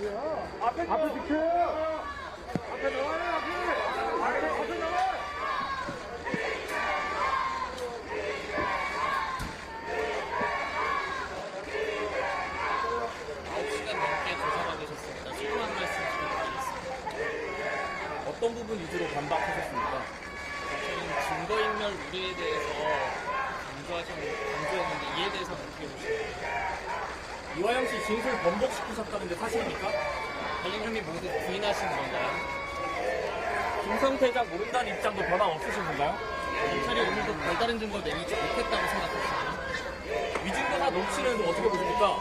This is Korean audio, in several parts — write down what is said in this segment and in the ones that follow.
앞에 비켜요. 앞에 나와요, 앞에 나와. 9시간 넘게 조사가 되셨습니다. 소중한 말씀 부탁드리겠습니다. 어떤 부분 위주로 반박하셨습니까? 저는 증거인멸 우려에 대해서 강조했는데 이에 대해서는 어떻게 보십니까? 이화영 씨 진술 번복시키셨다는데 사실입니까? 관련 혐의 모두 부인하시는 건가요? 김성태 회장 모른다는 입장도 변함 없으신 건가요? 검찰이 오늘도 별다른 증거를 내밀지 못했다고 생각하시나요? 위증거나 녹취는 어떻게 보십니까?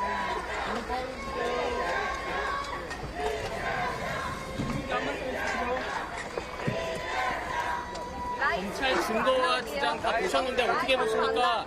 검찰 증거와 주장 다 보셨는데 어떻게 보십니까?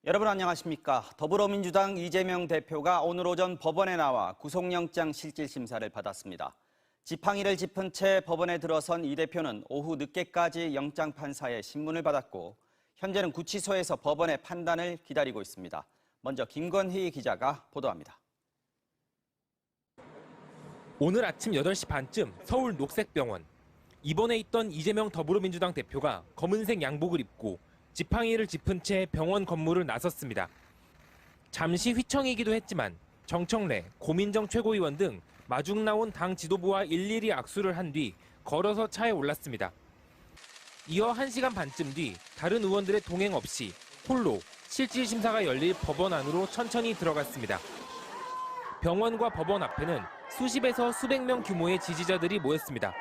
여러분 안녕하십니까? 더불어민주당 이재명 대표가 오늘 오전 법원에 나와 구속영장 실질심사를 받았습니다. 지팡이를 짚은 채 법원에 들어선 이 대표는 오후 늦게까지 영장판사의 신문을 받았고 현재는 구치소에서 법원의 판단을 기다리고 있습니다. 먼저 김건희 기자가 보도합니다. 오늘 아침 8시 반쯤 서울 녹색병원. 입원해 있던 이재명 더불어민주당 대표가 검은색 양복을 입고 지팡이를 짚은 채 병원 건물을 나섰습니다. 잠시 휘청이기도 했지만 정청래, 고민정 최고위원 등 마중 나온 당 지도부와 일일이 악수를 한 뒤 걸어서 차에 올랐습니다. 이어 1시간 반쯤 뒤 다른 의원들의 동행 없이 홀로 실질심사가 열릴 법원 안으로 천천히 들어갔습니다. 병원과 법원 앞에는 수십에서 수백 명 규모의 지지자들이 모였습니다.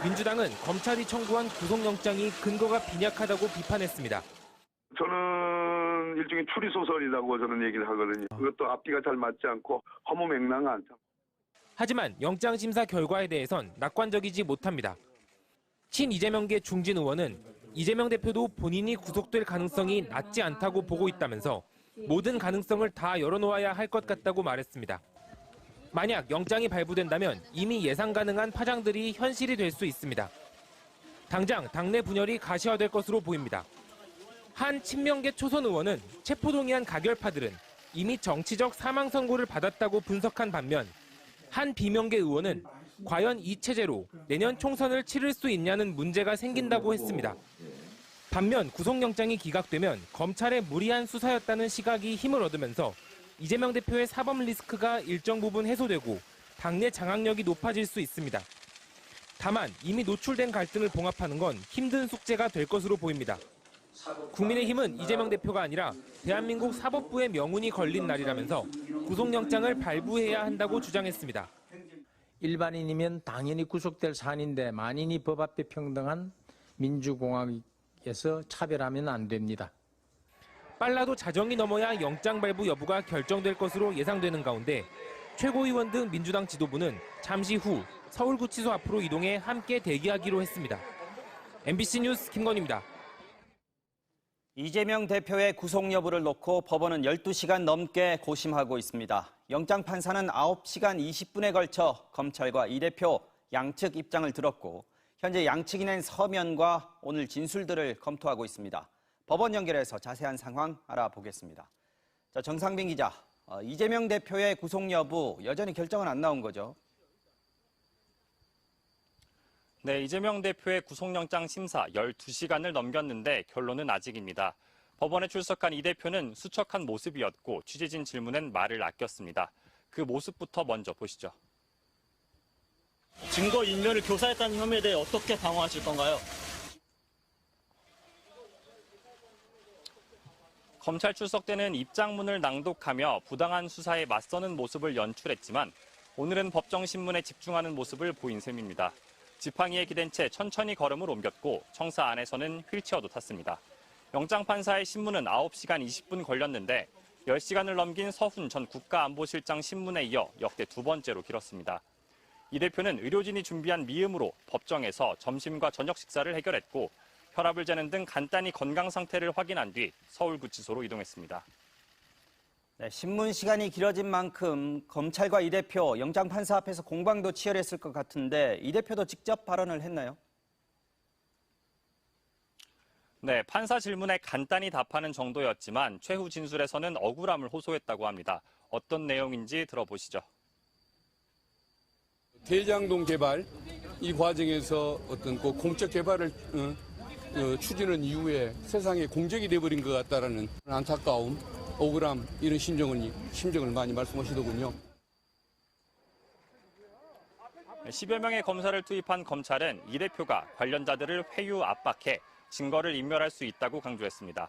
민주당은 검찰이 청구한 구속영장이 근거가 빈약하다고 비판했습니다. 저는 일종의 추리소설이라고 저는 얘기를 하거든요. 그것도 앞뒤가 잘 맞지 않고 허무맹랑한. 하지만 영장심사 결과에 대해선 낙관적이지 못합니다. 친이재명계 중진 의원은 이재명 대표도 본인이 구속될 가능성이 낮지 않다고 보고 있다면서 모든 가능성을 다 열어놓아야 할 것 같다고 말했습니다. 만약 영장이 발부된다면 이미 예상 가능한 파장들이 현실이 될 수 있습니다. 당장 당내 분열이 가시화될 것으로 보입니다. 한 친명계 초선 의원은 체포동의안 가결파들은 이미 정치적 사망 선고를 받았다고 분석한 반면 한 비명계 의원은 과연 이 체제로 내년 총선을 치를 수 있냐는 문제가 생긴다고 했습니다. 반면 구속영장이 기각되면 검찰의 무리한 수사였다는 시각이 힘을 얻으면서 이재명 대표의 사법 리스크가 일정 부분 해소되고 당내 장악력이 높아질 수 있습니다. 다만 이미 노출된 갈등을 봉합하는 건 힘든 숙제가 될 것으로 보입니다. 국민의힘은 이재명 대표가 아니라 대한민국 사법부의 명운이 걸린 날이라면서 구속영장을 발부해야 한다고 주장했습니다. 일반인이면 당연히 구속될 사안인데 만인이 법 앞에 평등한 민주공화국에서 차별하면 안 됩니다. 빨라도 자정이 넘어야 영장 발부 여부가 결정될 것으로 예상되는 가운데 최고위원 등 민주당 지도부는 잠시 후 서울구치소 앞으로 이동해 함께 대기하기로 했습니다. MBC 뉴스 김건희입니다. 이재명 대표의 구속 여부를 놓고 법원은 12시간 넘게 고심하고 있습니다. 영장 판사는 9시간 20분에 걸쳐 검찰과 이 대표 양측 입장을 들었고 현재 양측이 낸 서면과 오늘 진술들을 검토하고 있습니다. 법원 연결해서 자세한 상황 알아보겠습니다. 자, 정상빈 기자, 이재명 대표의 구속 여부 여전히 결정은 안 나온 거죠? 네, 이재명 대표의 구속영장 심사 12시간을 넘겼는데 결론은 아직입니다. 법원에 출석한 이 대표는 수척한 모습이었고 취재진 질문엔 말을 아꼈습니다. 그 모습부터 먼저 보시죠. 증거인멸을 교사했다는 혐의에 대해 어떻게 방어하실 건가요? 검찰 출석 때는 입장문을 낭독하며 부당한 수사에 맞서는 모습을 연출했지만 오늘은 법정신문에 집중하는 모습을 보인 셈입니다. 지팡이에 기댄 채 천천히 걸음을 옮겼고 청사 안에서는 휠체어도 탔습니다. 영장판사의 신문은 9시간 20분 걸렸는데 10시간을 넘긴 서훈 전 국가안보실장 신문에 이어 역대 두 번째로 길었습니다. 이 대표는 의료진이 준비한 미음으로 법정에서 점심과 저녁 식사를 해결했고 혈압을 재는 등 간단히 건강 상태를 확인한 뒤 서울구치소로 이동했습니다. 네, 신문 시간이 길어진 만큼 검찰과 이 대표 영장 판사 앞에서 공방도 치열했을 것 같은데 이 대표도 직접 발언을 했나요? 네, 판사 질문에 간단히 답하는 정도였지만 최후 진술에서는 억울함을 호소했다고 합니다. 어떤 내용인지 들어보시죠. 대장동 개발 이 과정에서 어떤 그 공적 개발을 추진한 이후에 세상에 공적이 돼버린 것 같다라는 안타까움, 억울함 이런 심정을 많이 말씀하시더군요. 10여 명의 검사를 투입한 검찰은 이 대표가 관련자들을 회유 압박해 증거를 인멸할 수 있다고 강조했습니다.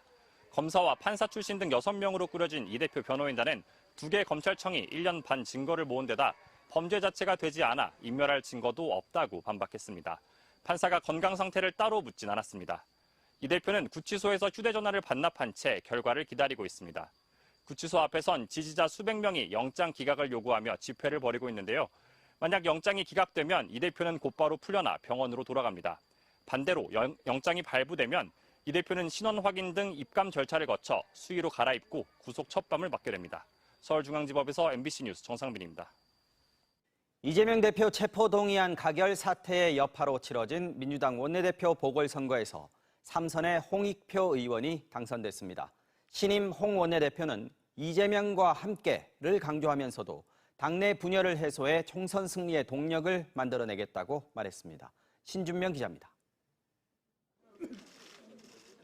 검사와 판사 출신 등 6명으로 꾸려진 이 대표 변호인단은 2개 검찰청이 1년 반 증거를 모은 데다 범죄 자체가 되지 않아 인멸할 증거도 없다고 반박했습니다. 판사가 건강 상태를 따로 묻진 않았습니다. 이 대표는 구치소에서 휴대전화를 반납한 채 결과를 기다리고 있습니다. 구치소 앞에선 지지자 수백 명이 영장 기각을 요구하며 집회를 벌이고 있는데요. 만약 영장이 기각되면 이 대표는 곧바로 풀려나 병원으로 돌아갑니다. 반대로 영장이 발부되면 이 대표는 신원 확인 등 입감 절차를 거쳐 수의로 갈아입고 구속 첫밤을 맞게 됩니다. 서울중앙지법에서 MBC 뉴스 정상빈입니다. 이재명 대표 체포동의안 가결 사태의 여파로 치러진 민주당 원내대표 보궐선거에서 3선의 홍익표 의원이 당선됐습니다. 신임 홍 원내대표는 이재명과 함께를 강조하면서도 당내 분열을 해소해 총선 승리의 동력을 만들어내겠다고 말했습니다. 신준명 기자입니다.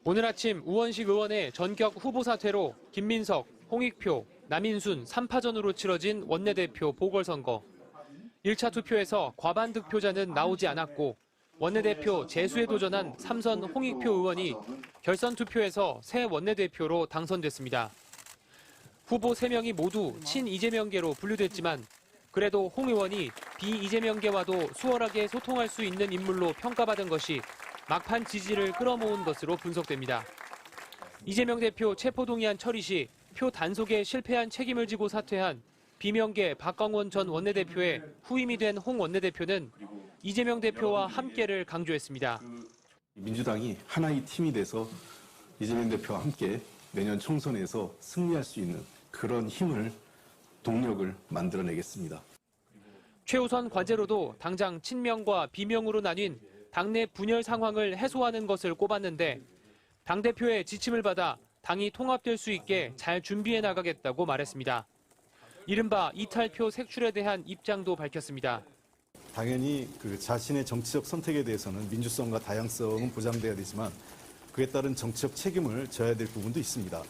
오늘 아침 우원식 의원의 전격 후보 사퇴로 김민석, 홍익표, 남인순 3파전으로 치러진 원내대표 보궐선거. 1차 투표에서 과반 득표자는 나오지 않았고 원내대표 재수에 도전한 3선 홍익표 의원이 결선 투표에서 새 원내대표로 당선됐습니다. 후보 3명이 모두 친이재명계로 분류됐지만 그래도 홍 의원이 비이재명계와도 수월하게 소통할 수 있는 인물로 평가받은 것이 막판 지지를 끌어모은 것으로 분석됩니다. 이재명 대표 체포동의안 처리 시 표 단속에 실패한 책임을 지고 사퇴한 비명계 박광원 전 원내대표의 후임이 된 홍 원내대표는 이재명 대표와 함께를 강조했습니다. 민주당이 하나의 팀이 돼서 이재명 대표와 함께 내년 총선에서 승리할 수 있는 그런 힘을, 동력을 만들어내겠습니다. 최우선 과제로도 당장 친명과 비명으로 나뉜 당내 분열 상황을 해소하는 것을 꼽았는데 당대표의 지침을 받아 당이 통합될 수 있게 잘 준비해 나가겠다고 말했습니다. 이른바 이탈표 색출에 대한 입장도 밝혔습니다. 당연히 자신의 정치적 선택에 대해서는 민주성과 다양성은 보장돼야 되지만 그에 따른 정치적 책임을 져야 될 부분도 있습니다.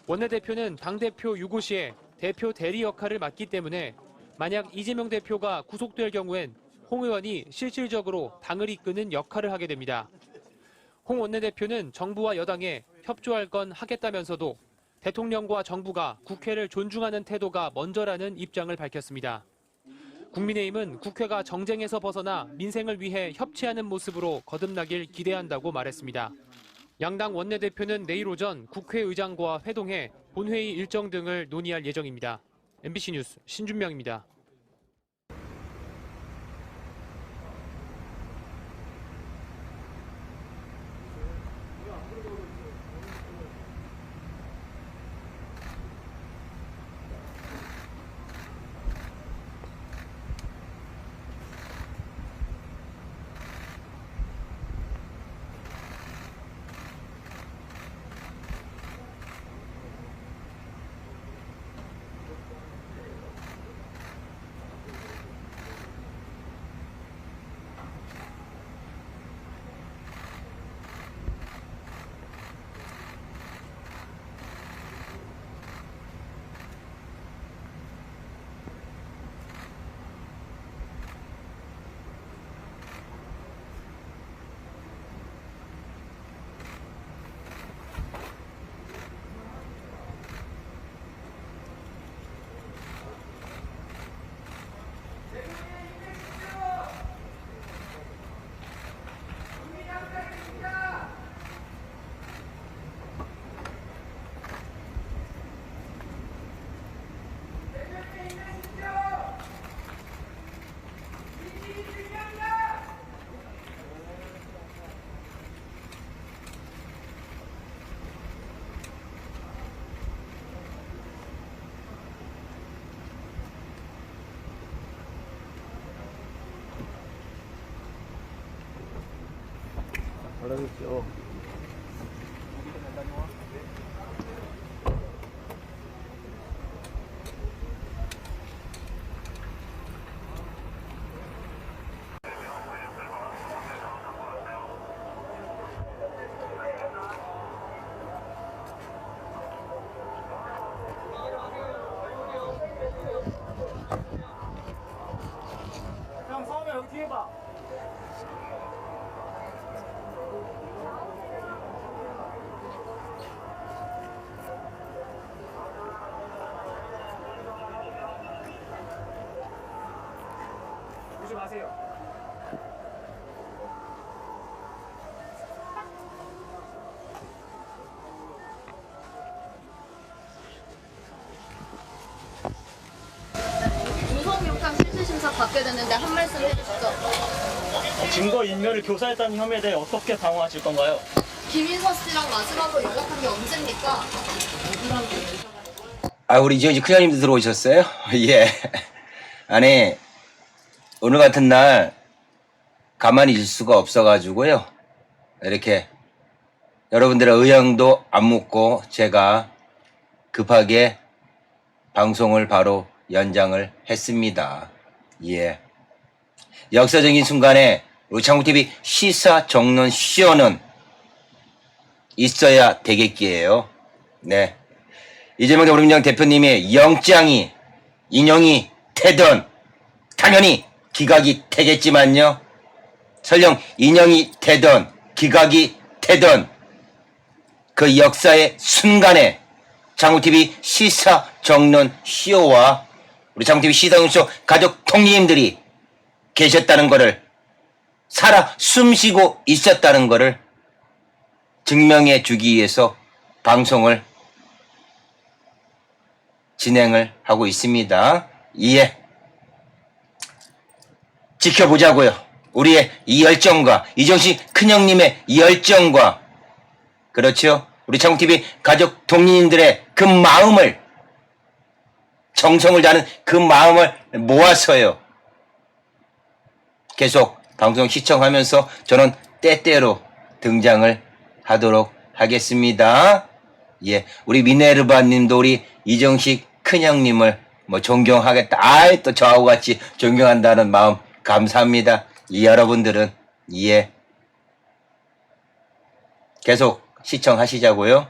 원내대표는 당대표 유고시에 대표 대리 역할을 맡기 때문에 만약 이재명 대표가 구속될 경우엔 홍 의원이 실질적으로 당을 이끄는 역할을 하게 됩니다. 홍 원내대표는 정부와 여당에 협조할 건 하겠다면서도 대통령과 정부가 국회를 존중하는 태도가 먼저라는 입장을 밝혔습니다. 국민의힘은 국회가 정쟁에서 벗어나 민생을 위해 협치하는 모습으로 거듭나길 기대한다고 말했습니다. 양당 원내대표는 내일 오전 국회의장과 회동해 본회의 일정 등을 논의할 예정입니다. MBC 뉴스 신준명입니다. 바라겠죠. 형 서우면 여기 뒤에 봐. 오지 마세요. 구속영장 실질심사 받게 됐는데 한 말씀 해주시죠. 증거 인멸을 교사했다는 혐의에 대해 어떻게 방어하실 건가요? 김인서 씨랑 마지막으로 연락한 게 언제입니까? 우리 이정식 큰형님도 들어오셨어요? 예. 아니, 오늘 같은 날 가만히 있을 수가 없어가지고요. 이렇게 여러분들의 의향도 안 묻고 제가 급하게 방송을 바로 연장을 했습니다. 예. 역사적인 순간에 우리 창구TV 시사 정론 쇼는 있어야 되겠기에요. 네. 이재명 더불어민주당 대표님의 영장이 인용이 되든 당연히 기각이 되겠지만요. 설령 인용이 되든 기각이 되든 그 역사의 순간에 창구TV 시사 정론 쇼와 우리 창구TV 시사 정론 쇼 가족 통님들이 계셨다는 것을 살아 숨쉬고 있었다는 것을 증명해 주기 위해서 방송을 진행을 하고 있습니다. 예. 지켜보자고요. 우리의 이 열정과 이정식 큰형님의 이 열정과 그렇죠. 우리 창구TV 가족 동료님들의 그 마음을 정성을 다하는 그 마음을 모아서요. 계속 방송 시청하면서 저는 때때로 등장을 하도록 하겠습니다. 예, 우리 미네르바님도 우리 이정식 큰형님을 존경하겠다. 또 저하고 같이 존경한다는 마음 감사합니다. 여러분들은 예, 계속 시청하시자고요.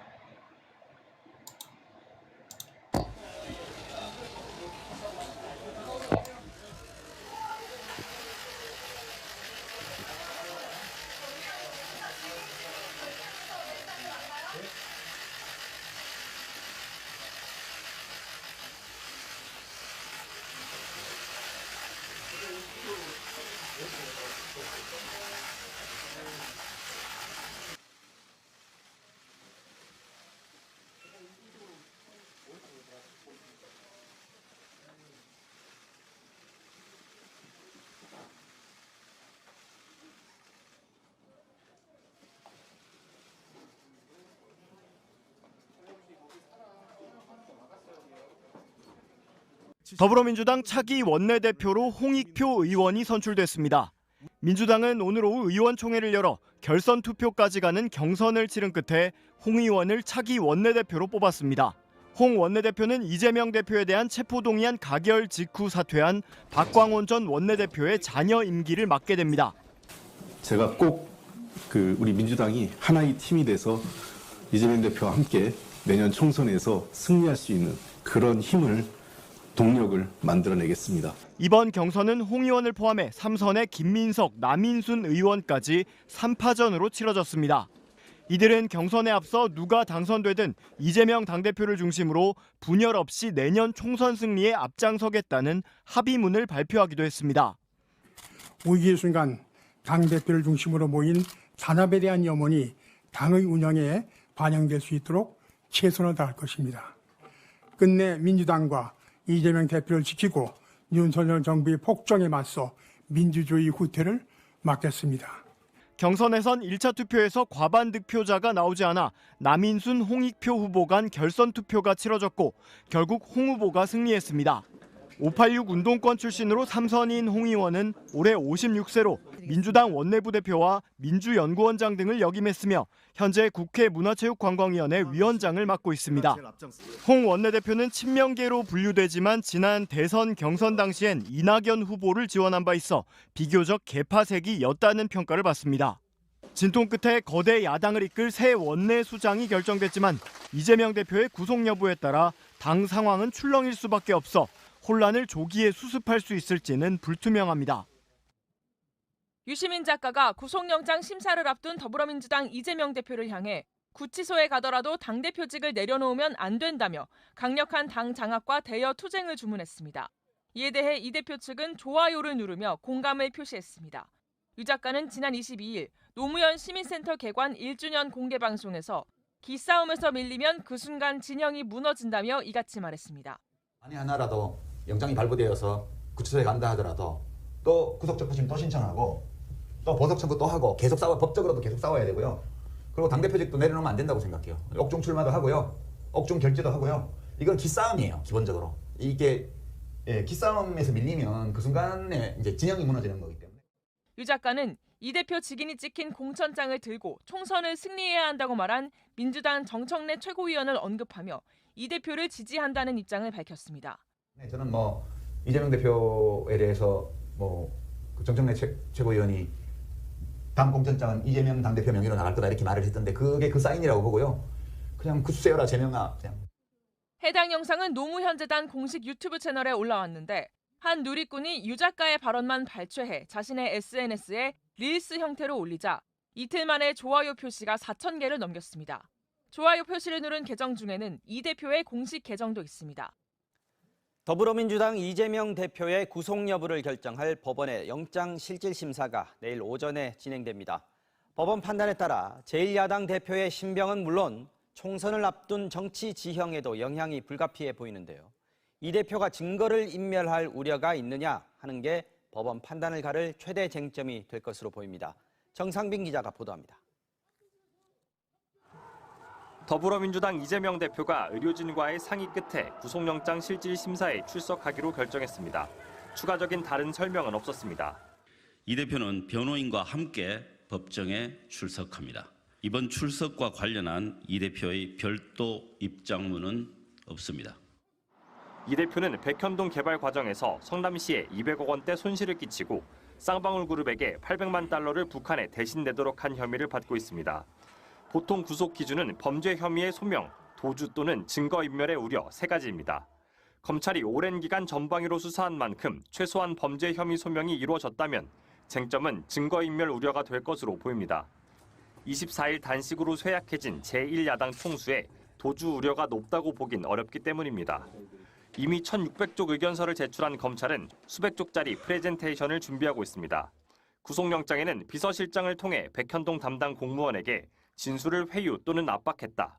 더불어민주당 차기 원내대표로 홍익표 의원이 선출됐습니다. 민주당은 오늘 오후 의원총회를 열어 결선 투표까지 가는 경선을 치른 끝에 홍 의원을 차기 원내대표로 뽑았습니다. 홍 원내대표는 이재명 대표에 대한 체포동의안 가결 직후 사퇴한 박광원 전 원내대표의 자녀 임기를 맡게 됩니다. 제가 꼭 우리 민주당이 하나의 팀이 돼서 이재명 대표와 함께 내년 총선에서 승리할 수 있는 그런 힘을 동력을 만들어내겠습니다. 이번 경선은 홍 의원을 포함해 3선의 김민석, 남인순 의원까지 3파전으로 치러졌습니다. 이들은 경선에 앞서 누가 당선되든 이재명 당대표를 중심으로 분열 없이 내년 총선 승리에 앞장서겠다는 합의문을 발표하기도 했습니다. 위기의 순간 당대표를 중심으로 모인 단합에 대한 염원이 당의 운영에 반영될 수 있도록 최선을 다할 것입니다. 끝내 민주당과 이재명 대표를 지키고 윤석열 정부의 폭정에 맞서 민주주의 후퇴를 막겠습니다. 경선에선 1차 투표에서 과반 득표자가 나오지 않아 남인순, 홍익표 후보 간 결선 투표가 치러졌고 결국 홍 후보가 승리했습니다. 586 운동권 출신으로 3선인 홍 의원은 올해 56세로 민주당 원내부 대표와 민주연구원장 등을 역임했으며 현재 국회 문화체육관광위원회 위원장을 맡고 있습니다. 홍 원내대표는 친명계로 분류되지만 지난 대선 경선 당시엔 이낙연 후보를 지원한 바 있어 비교적 개파색이였다는 평가를 받습니다. 진통 끝에 거대 야당을 이끌 새 원내 수장이 결정됐지만 이재명 대표의 구속 여부에 따라 당 상황은 출렁일 수밖에 없어 혼란을 조기에 수습할 수 있을지는 불투명합니다. 유시민 작가가 구속영장 심사를 앞둔 더불어민주당 이재명 대표를 향해 구치소에 가더라도 당대표직을 내려놓으면 안 된다며 강력한 당 장악과 대여 투쟁을 주문했습니다. 이에 대해 이 대표 측은 좋아요를 누르며 공감을 표시했습니다. 유 작가는 지난 22일 노무현 시민센터 개관 1주년 공개방송에서 기싸움에서 밀리면 그 순간 진영이 무너진다며 이같이 말했습니다. 만에 하나라도 영장이 발부되어서 구치소에 간다 하더라도 또 구속적부심 또 신청하고 또 보석 청구 또 하고 계속 법적으로도 계속 싸워야 되고요. 그리고 당대표직도 내려놓으면 안 된다고 생각해요. 옥중 출마도 하고요. 옥중 결재도 하고요. 이건 기싸움이에요. 기본적으로. 이게 기싸움에서 밀리면 그 순간에 이제 진영이 무너지는 거기 때문에. 유 작가는 이 대표 직인이 찍힌 공천장을 들고 총선을 승리해야 한다고 말한 민주당 정청래 최고위원을 언급하며 이 대표를 지지한다는 입장을 밝혔습니다. 네, 저는 이재명 대표에 대해서 정청래 최고위원이 다음 공천장은 이재명 당대표 명의로 나갈 거다 이렇게 말을 했던데 그게 그 사인이라고 보고요. 그냥 굳세어라 재명아 그냥. 해당 영상은 노무현재단 공식 유튜브 채널에 올라왔는데 한 누리꾼이 유 작가의 발언만 발췌해 자신의 SNS에 릴스 형태로 올리자 이틀 만에 좋아요 표시가 4,000개를 넘겼습니다. 좋아요 표시를 누른 계정 중에는 이 대표의 공식 계정도 있습니다. 더불어민주당 이재명 대표의 구속 여부를 결정할 법원의 영장실질심사가 내일 오전에 진행됩니다. 법원 판단에 따라 제1야당 대표의 신병은 물론 총선을 앞둔 정치 지형에도 영향이 불가피해 보이는데요. 이 대표가 증거를 인멸할 우려가 있느냐 하는 게 법원 판단을 가를 최대 쟁점이 될 것으로 보입니다. 정상빈 기자가 보도합니다. 더불어민주당 이재명 대표가 의료진과의 상의 끝에 구속영장 실질심사에 출석하기로 결정했습니다. 추가적인 다른 설명은 없었습니다. 이 대표는 변호인과 함께 법정에 출석합니다. 이번 출석과 관련한 이 대표의 별도 입장문은 없습니다. 이 대표는 백현동 개발 과정에서 성남시에 200억 원대 손실을 끼치고 쌍방울 그룹에게 800만 달러를 북한에 대신 내도록 한 혐의를 받고 있습니다. 보통 구속 기준은 범죄 혐의의 소명, 도주 또는 증거인멸의 우려 3가지입니다. 검찰이 오랜 기간 전방위로 수사한 만큼 최소한 범죄 혐의 소명이 이루어졌다면 쟁점은 증거인멸 우려가 될 것으로 보입니다. 24일 단식으로 쇠약해진 제1야당 총수에 도주 우려가 높다고 보긴 어렵기 때문입니다. 이미 1,600쪽 의견서를 제출한 검찰은 수백 쪽짜리 프레젠테이션을 준비하고 있습니다. 구속영장에는 비서실장을 통해 백현동 담당 공무원에게 진술을 회유 또는 압박했다.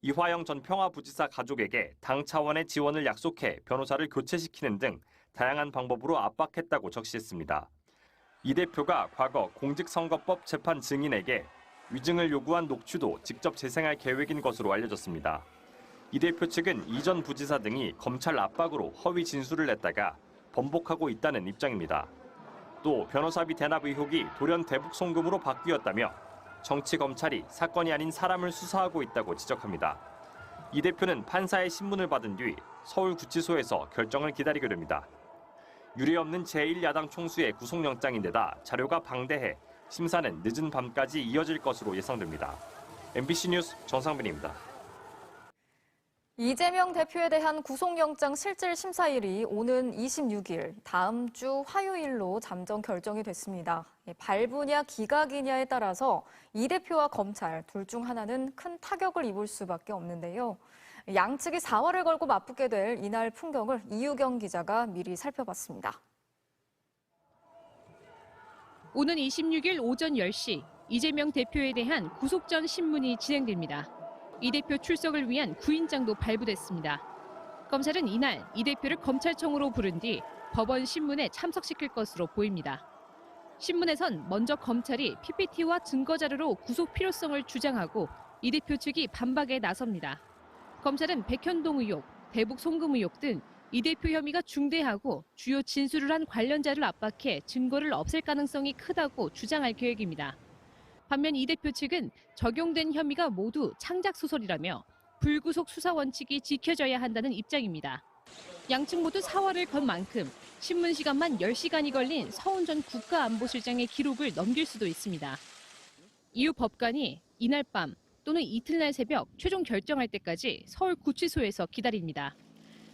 이화영 전 평화부지사 가족에게 당 차원의 지원을 약속해 변호사를 교체시키는 등 다양한 방법으로 압박했다고 적시했습니다. 이 대표가 과거 공직선거법 재판 증인에게 위증을 요구한 녹취도 직접 재생할 계획인 것으로 알려졌습니다. 이 대표 측은 이전 부지사 등이 검찰 압박으로 허위 진술을 냈다가 번복하고 있다는 입장입니다. 또 변호사비 대납 의혹이 돌연 대북 송금으로 바뀌었다며 정치 검찰이 사건이 아닌 사람을 수사하고 있다고 지적합니다. 이 대표는 판사의 신문을 받은 뒤 서울구치소에서 결정을 기다리게 됩니다. 유례없는 제1야당 총수의 구속영장인데다 자료가 방대해 심사는 늦은 밤까지 이어질 것으로 예상됩니다. MBC 뉴스 정상빈입니다. 이재명 대표에 대한 구속영장 실질심사일이 오는 26일, 다음 주 화요일로 잠정 결정이 됐습니다. 발부냐 기각이냐에 따라서 이 대표와 검찰 둘 중 하나는 큰 타격을 입을 수밖에 없는데요. 양측이 사활을 걸고 맞붙게 될 이날 풍경을 이유경 기자가 미리 살펴봤습니다. 오는 26일 오전 10시, 이재명 대표에 대한 구속전 신문이 진행됩니다. 이 대표 출석을 위한 구인장도 발부됐습니다. 검찰은 이날 이 대표를 검찰청으로 부른 뒤 법원 신문에 참석시킬 것으로 보입니다. 신문에선 먼저 검찰이 PPT와 증거자료로 구속 필요성을 주장하고 이 대표 측이 반박에 나섭니다. 검찰은 백현동 의혹, 대북 송금 의혹 등 이 대표 혐의가 중대하고 주요 진술을 한 관련자를 압박해 증거를 없앨 가능성이 크다고 주장할 계획입니다. 반면 이 대표 측은 적용된 혐의가 모두 창작 소설이라며 불구속 수사 원칙이 지켜져야 한다는 입장입니다. 양측 모두 사활을 건 만큼 신문 시간만 10시간이 걸린 서훈 전 국가안보실장의 기록을 넘길 수도 있습니다. 이후 법관이 이날 밤 또는 이틀날 새벽 최종 결정할 때까지 서울구치소에서 기다립니다.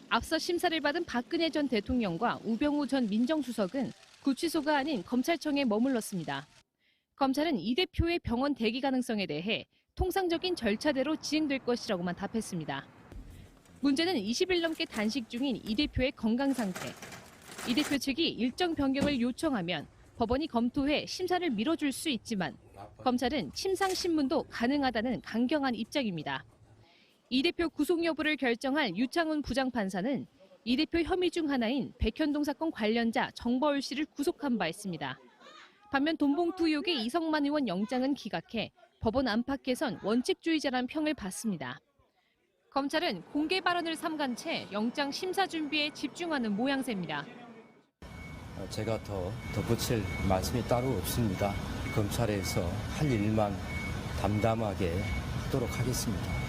앞서 심사를 받은 박근혜 전 대통령과 우병우 전 민정수석은 구치소가 아닌 검찰청에 머물렀습니다. 검찰은 이 대표의 병원 대기 가능성에 대해 통상적인 절차대로 진행될 것이라고만 답했습니다. 문제는 20일 넘게 단식 중인 이 대표의 건강 상태. 이 대표 측이 일정 변경을 요청하면 법원이 검토해 심사를 미뤄줄 수 있지만 검찰은 침상 신문도 가능하다는 강경한 입장입니다. 이 대표 구속 여부를 결정할 유창훈 부장판사는 이 대표 혐의 중 하나인 백현동 사건 관련자 정버울 씨를 구속한 바 있습니다. 반면 돈봉투 의혹의 이성만 의원 영장은 기각해 법원 안팎에선 원칙주의자란 평을 받습니다. 검찰은 공개 발언을 삼간 채 영장 심사 준비에 집중하는 모양새입니다. 제가 더 덧붙일 말씀이 따로 없습니다. 검찰에서 할 일만 담담하게 하도록 하겠습니다.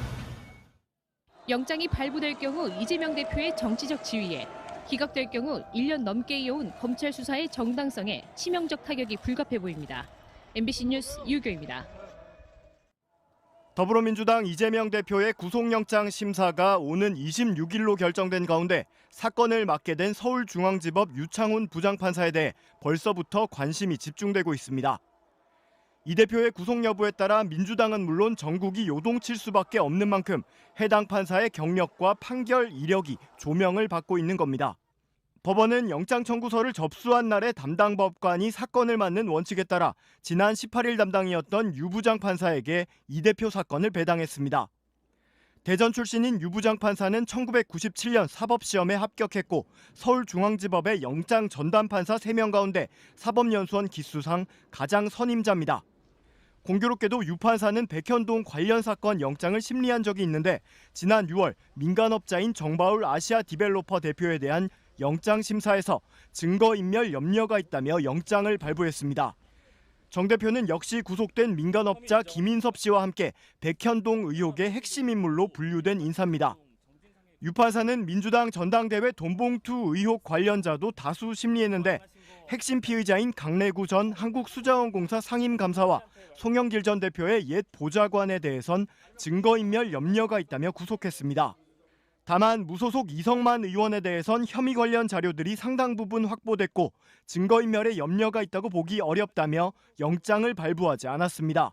영장이 발부될 경우 이재명 대표의 정치적 지위에, 기각될 경우 1년 넘게 이어온 검찰 수사의 정당성에 치명적 타격이 불가피해 보입니다. MBC 뉴스 유교입니다. 더불어민주당 이재명 대표의 구속영장 심사가 오는 26일로 결정된 가운데 사건을 맡게 된 서울중앙지법 유창훈 부장판사에 대해 벌써부터 관심이 집중되고 있습니다. 이 대표의 구속 여부에 따라 민주당은 물론 전국이 요동칠 수밖에 없는 만큼 해당 판사의 경력과 판결 이력이 조명을 받고 있는 겁니다. 법원은 영장 청구서를 접수한 날에 담당 법관이 사건을 맡는 원칙에 따라 지난 18일 담당이었던 유 부장판사에게 이 대표 사건을 배당했습니다. 대전 출신인 유 부장판사는 1997년 사법시험에 합격했고 서울중앙지법의 영장 전담판사 3명 가운데 사법연수원 기수상 가장 선임자입니다. 공교롭게도 유 판사는 백현동 관련 사건 영장을 심리한 적이 있는데 지난 6월 민간업자인 정바울 아시아 디벨로퍼 대표에 대한 영장 심사에서 증거인멸 염려가 있다며 영장을 발부했습니다. 정 대표는 역시 구속된 민간업자 김인섭 씨와 함께 백현동 의혹의 핵심 인물로 분류된 인사입니다. 유 판사는 민주당 전당대회 돈봉투 의혹 관련자도 다수 심리했는데 핵심 피의자인 강래구 전 한국수자원공사 상임감사와 송영길 전 대표의 옛 보좌관에 대해선 증거인멸 염려가 있다며 구속했습니다. 다만 무소속 이성만 의원에 대해선 혐의 관련 자료들이 상당 부분 확보됐고 증거인멸에 염려가 있다고 보기 어렵다며 영장을 발부하지 않았습니다.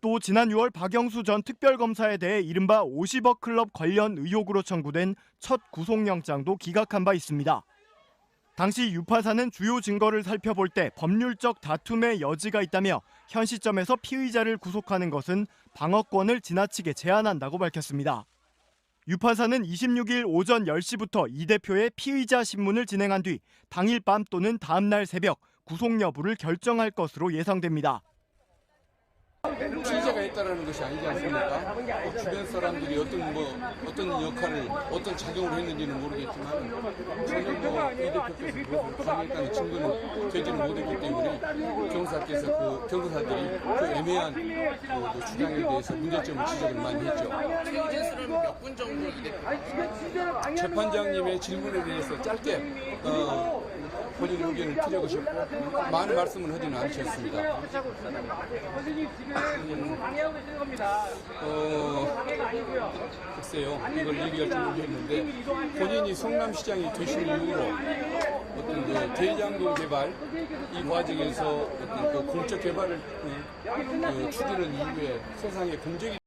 또 지난 6월 박영수 전 특별검사에 대해 이른바 50억 클럽 관련 의혹으로 청구된 첫 구속영장도 기각한 바 있습니다. 당시 유 판사는 주요 증거를 살펴볼 때 법률적 다툼의 여지가 있다며 현 시점에서 피의자를 구속하는 것은 방어권을 지나치게 제한한다고 밝혔습니다. 유 판사는 26일 오전 10시부터 이 대표의 피의자 신문을 진행한 뒤 당일 밤 또는 다음 날 새벽 구속 여부를 결정할 것으로 예상됩니다. 피의자가 있다라는 것이 아니지 않습니까? 주변 사람들이 어떤 역할을, 어떤 작용을 했는지는 모르겠지만 전혀 이 대표께서 그것을 강력한 증거는 되지는 못했기 때문에 경사들이 그 애매한 주장에 대해서 문제점을 지적을 많이 했죠. 몇 분 정도 이 대표 재판장님의 질문에 대해서 짧게 본인 의견을 드려보셨고 많은 말씀은 하지는 않으셨습니다. 글쎄요, 이걸 얘기할 줄 모르겠는데 본인이 성남시장이 되신 이후로 어떤 그 대장동 개발 이 과정에서 어떤 그 공적 개발을 추진한 이후에 세상에 공적이